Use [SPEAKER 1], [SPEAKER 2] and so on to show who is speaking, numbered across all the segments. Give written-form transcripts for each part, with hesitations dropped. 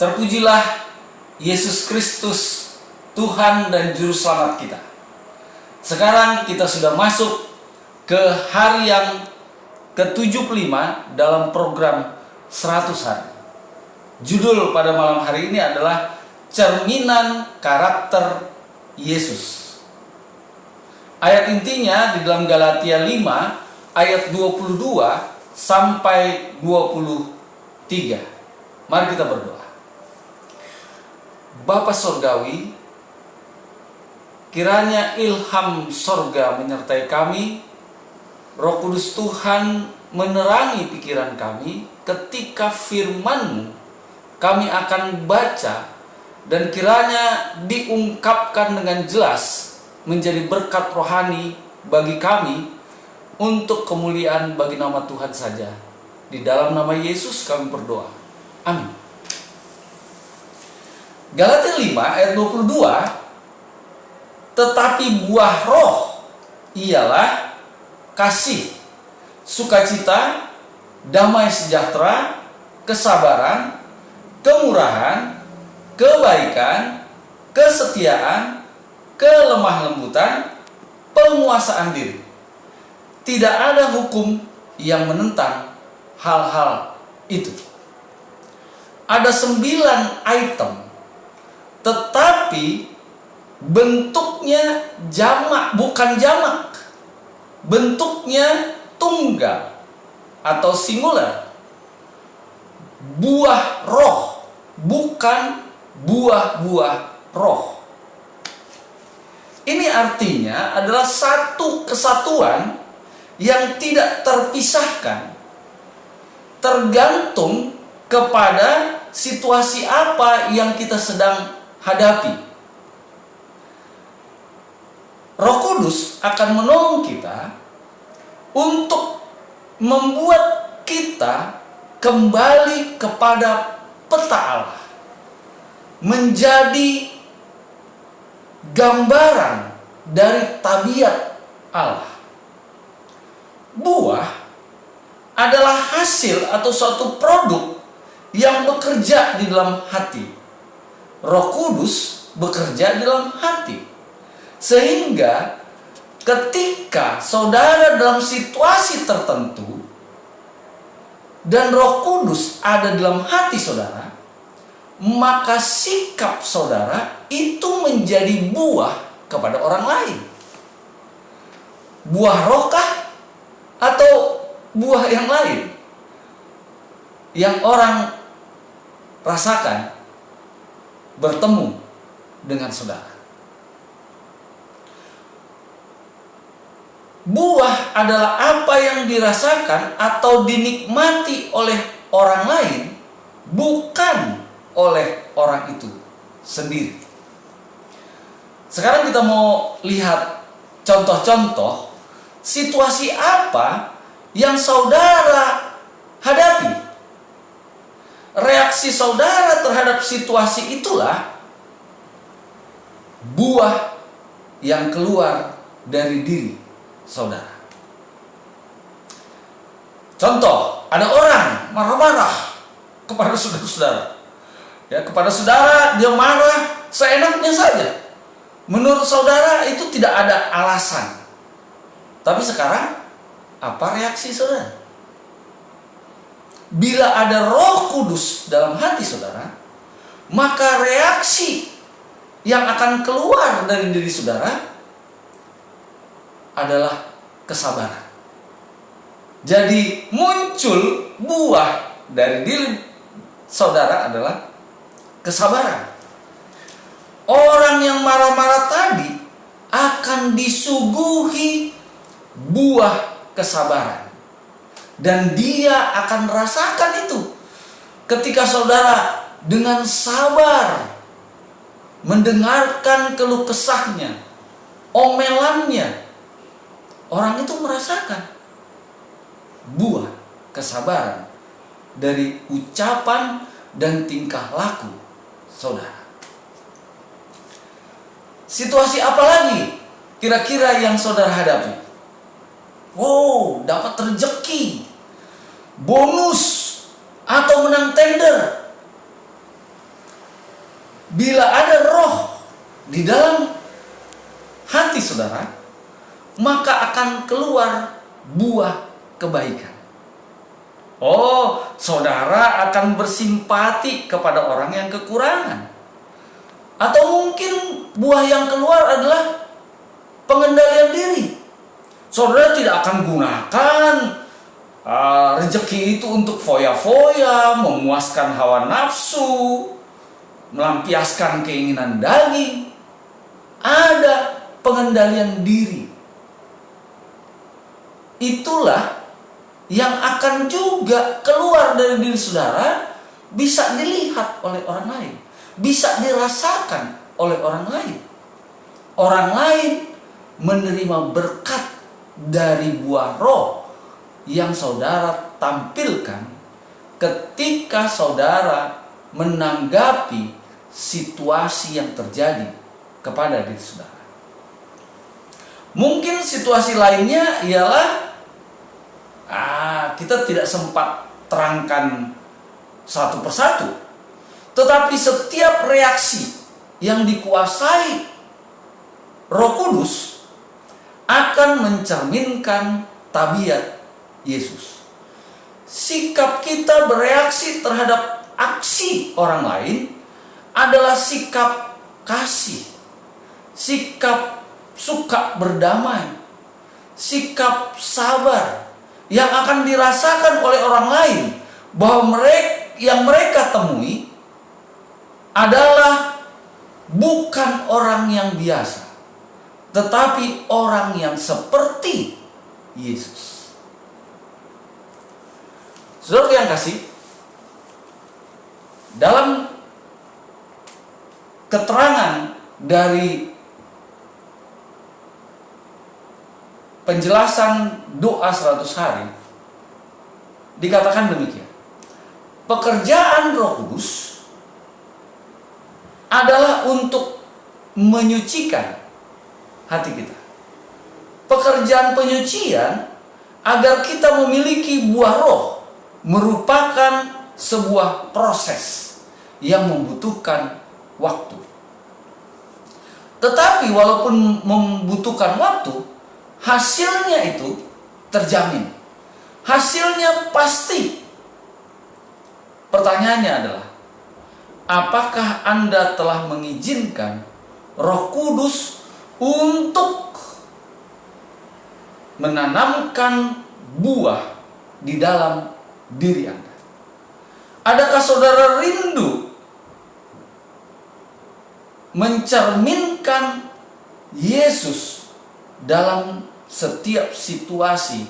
[SPEAKER 1] Terpujilah Yesus Kristus, Tuhan dan Juru Selamat kita. Sekarang kita sudah masuk ke hari yang ke-75 dalam program 100 hari. Judul pada malam hari ini adalah Cerminan Karakter Yesus. Ayat intinya di dalam Galatia 5 ayat 22 sampai 23. Mari kita berdoa. Bapa Sorgawi, kiranya ilham sorga menyertai kami. Roh Kudus Tuhan menerangi pikiran kami ketika firman-Mu kami akan baca, dan kiranya diungkapkan dengan jelas menjadi berkat rohani bagi kami untuk kemuliaan bagi nama Tuhan saja. Di dalam nama Yesus kami berdoa. Amin. Galatia 5 ayat 22, tetapi buah roh ialah kasih, sukacita, damai sejahtera, kesabaran, kemurahan, kebaikan, kesetiaan, kelemah lembutan, penguasaan diri. Tidak ada hukum yang menentang hal-hal itu. Ada 9 item, tetapi bentuknya jamak, bukan jamak. Bentuknya tunggal atau singular. Buah roh, bukan buah-buah roh. Ini artinya adalah satu kesatuan yang tidak terpisahkan, tergantung kepada situasi apa yang kita sedang hadapi. Roh Kudus akan menolong kita untuk membuat kita kembali kepada peta Allah, menjadi gambaran dari tabiat Allah. Buah adalah hasil atau suatu produk yang bekerja di dalam hati. Roh Kudus bekerja di dalam hati. Sehingga ketika saudara dalam situasi tertentu dan Roh Kudus ada dalam hati saudara, maka sikap saudara itu menjadi buah kepada orang lain. Buah rohkah atau buah yang lain yang orang rasakan bertemu dengan saudara? Buah adalah apa yang dirasakan atau dinikmati oleh orang lain, bukan oleh orang itu sendiri. Sekarang kita mau lihat contoh-contoh situasi apa yang saudara hadapi. Reaksi saudara terhadap situasi itulah buah yang keluar dari diri saudara. Contoh, ada orang marah-marah kepada saudara-saudara. Ya, kepada saudara dia marah seenaknya saja. Menurut saudara itu tidak ada alasan. Tapi sekarang apa reaksi saudara? Bila ada Roh Kudus dalam hati saudara, maka reaksi yang akan keluar dari diri saudara adalah kesabaran. Jadi muncul buah dari diri saudara adalah kesabaran. Orang yang marah-marah tadi akan disuguhi buah kesabaran. Dan dia akan rasakan itu ketika saudara dengan sabar mendengarkan keluh kesahnya, omelannya. Orang itu merasakan buah kesabaran dari ucapan dan tingkah laku saudara. Situasi apa lagi kira-kira yang saudara hadapi? Dapat rezeki, bonus, atau menang tender. Bila ada roh di dalam hati saudara, maka akan keluar buah kebaikan. Oh, saudara akan bersimpati kepada orang yang kekurangan. Atau mungkin buah yang keluar adalah pengendalian diri. Saudara tidak akan gunakan rezeki itu untuk foya-foya, memuaskan hawa nafsu, melampiaskan keinginan daging. Ada pengendalian diri. Itulah yang akan juga keluar dari diri saudara, bisa dilihat oleh orang lain, bisa dirasakan oleh orang lain. Orang lain menerima berkat dari buah roh yang saudara tampilkan ketika saudara menanggapi situasi yang terjadi kepada diri saudara. Mungkin situasi lainnya ialah kita tidak sempat terangkan satu persatu, tetapi setiap reaksi yang dikuasai Roh Kudus akan mencerminkan tabiat Yesus. Sikap kita bereaksi terhadap aksi orang lain adalah sikap kasih, sikap suka berdamai, sikap sabar yang akan dirasakan oleh orang lain, bahwa mereka temui adalah bukan orang yang biasa, tetapi orang yang seperti Yesus. Saudara yang kasih, dalam keterangan dari penjelasan doa 100 hari dikatakan demikian. Pekerjaan Roh Kudus adalah untuk menyucikan hati kita. Pekerjaan penyucian agar kita memiliki buah roh merupakan sebuah proses yang membutuhkan waktu. Tetapi walaupun membutuhkan waktu, hasilnya itu terjamin. Hasilnya pasti. Pertanyaannya adalah, apakah Anda telah mengizinkan Roh Kudus untuk menanamkan buah di dalam diri Anda? Adakah saudara rindu mencerminkan Yesus dalam setiap situasi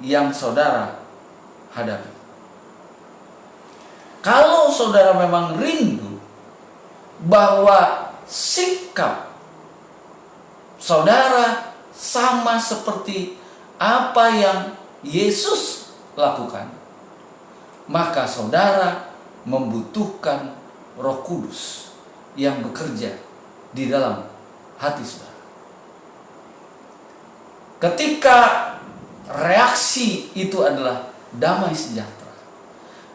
[SPEAKER 1] yang saudara hadapi? Kalau saudara memang rindu bahwa sikap saudara sama seperti apa yang Yesus lakukan, maka saudara membutuhkan Roh Kudus yang bekerja di dalam hati saudara. Ketika reaksi itu adalah damai sejahtera,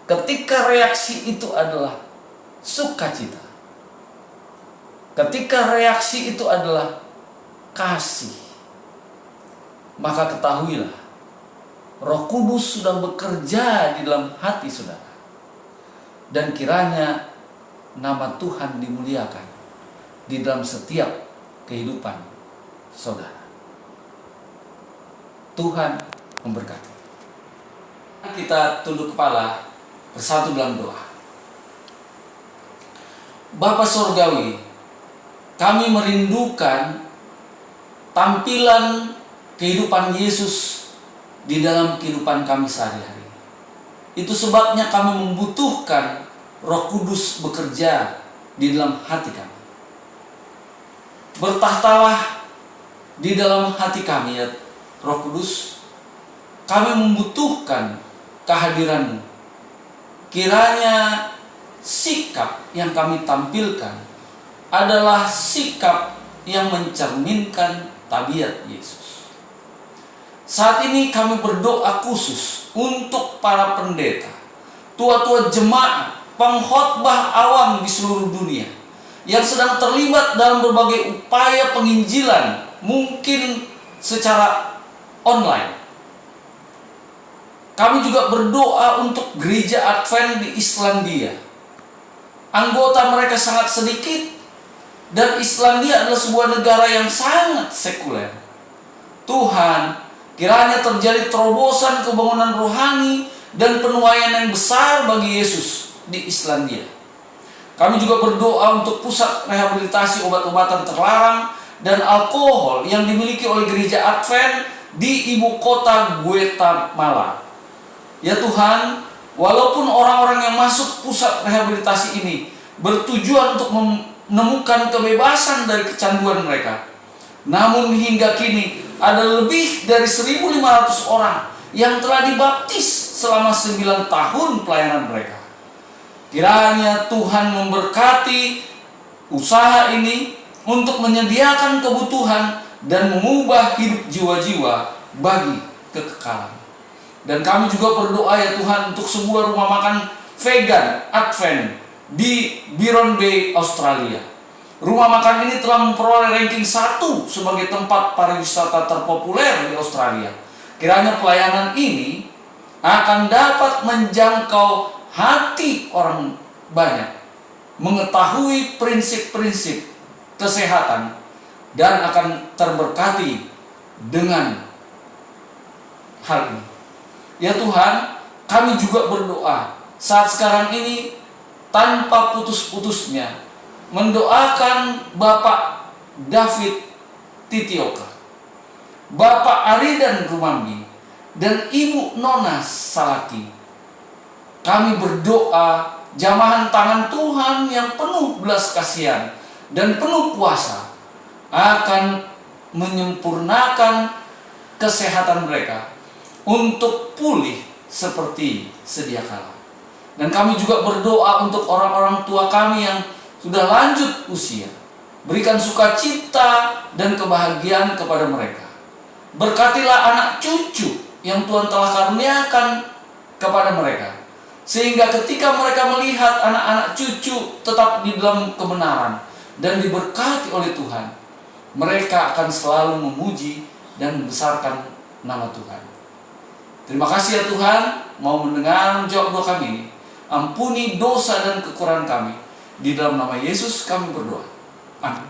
[SPEAKER 1] ketika reaksi itu adalah sukacita, ketika reaksi itu adalah kasih, maka ketahuilah Roh Kudus sudah bekerja di dalam hati saudara. Dan kiranya nama Tuhan dimuliakan di dalam setiap kehidupan saudara. Tuhan memberkati. Kita tunduk kepala bersatu dalam doa. Bapa Surgawi, kami merindukan tampilan kehidupan Yesus di dalam kehidupan kami sehari-hari. Itu sebabnya kami membutuhkan Roh Kudus bekerja di dalam hati kami. Bertahtalah di dalam hati kami, ya Roh Kudus. Kami membutuhkan kehadiran-Mu. Kiranya sikap yang kami tampilkan adalah sikap yang mencerminkan tabiat Yesus. Saat ini kami berdoa khusus untuk para pendeta, tua-tua jemaat, pengkhotbah awam di seluruh dunia yang sedang terlibat dalam berbagai upaya penginjilan, mungkin secara online. Kami juga berdoa untuk gereja Advent di Islandia. Anggota mereka sangat sedikit, dan Islandia adalah sebuah negara yang sangat sekuler. Tuhan, kiranya terjadi terobosan kebangunan rohani dan penuaian yang besar bagi Yesus di Islandia. Kami juga berdoa untuk pusat rehabilitasi obat-obatan terlarang dan alkohol yang dimiliki oleh gereja Advent di ibu kota Guatemala. Ya Tuhan, walaupun orang-orang yang masuk pusat rehabilitasi ini bertujuan untuk menemukan kebebasan dari kecanduan mereka, namun hingga kini ada lebih dari 1.500 orang yang telah dibaptis selama 9 tahun pelayanan mereka. Kiranya Tuhan memberkati usaha ini untuk menyediakan kebutuhan dan mengubah hidup jiwa-jiwa bagi kekekalan. Dan kami juga berdoa ya Tuhan untuk sebuah rumah makan vegan Advent di Byron Bay, Australia. Rumah makan ini telah memperoleh ranking 1 sebagai tempat pariwisata terpopuler di Australia. Kiranya pelayanan ini akan dapat menjangkau hati orang banyak, mengetahui prinsip-prinsip kesehatan, dan akan terberkati dengan hal ini. Ya Tuhan, kami juga berdoa saat sekarang ini tanpa putus-putusnya mendoakan Bapak David Titioka, Bapak Aridan Rumambi, dan Ibu Nona Salaki. Kami berdoa jamahan tangan Tuhan yang penuh belas kasihan dan penuh kuasa akan menyempurnakan kesehatan mereka untuk pulih seperti sedia kala. Dan kami juga berdoa untuk orang-orang tua kami yang sudah lanjut usia. Berikan sukacita dan kebahagiaan kepada mereka. Berkatilah anak cucu yang Tuhan telah karuniakan kepada mereka, sehingga ketika mereka melihat anak-anak cucu tetap di dalam kebenaran dan diberkati oleh Tuhan, mereka akan selalu memuji dan membesarkan nama Tuhan. Terima kasih ya Tuhan, mau mendengar jawab doa kami ini. Ampuni dosa dan kekurangan kami. Di dalam nama Yesus kami berdoa. Amin.